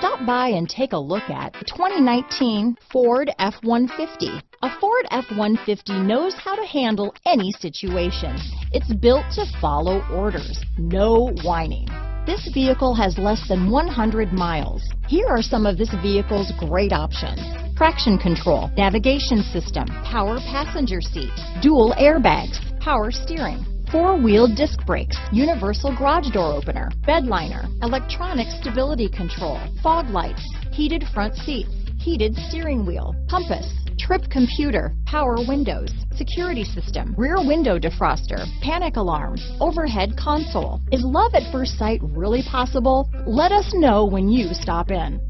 Stop by and take a look at the 2019 Ford F-150. A Ford F-150 knows how to handle any situation. It's built to follow orders, no whining. This vehicle has less than 100 miles. Here are some of this vehicle's great options: traction control, navigation system, power passenger seat, dual airbags, power steering, four-wheel disc brakes, universal garage door opener, bed liner, electronic stability control, fog lights, heated front seats, heated steering wheel, compass, trip computer, power windows, security system, rear window defroster, panic alarm, overhead console. Is love at first sight really possible? Let us know when you stop in.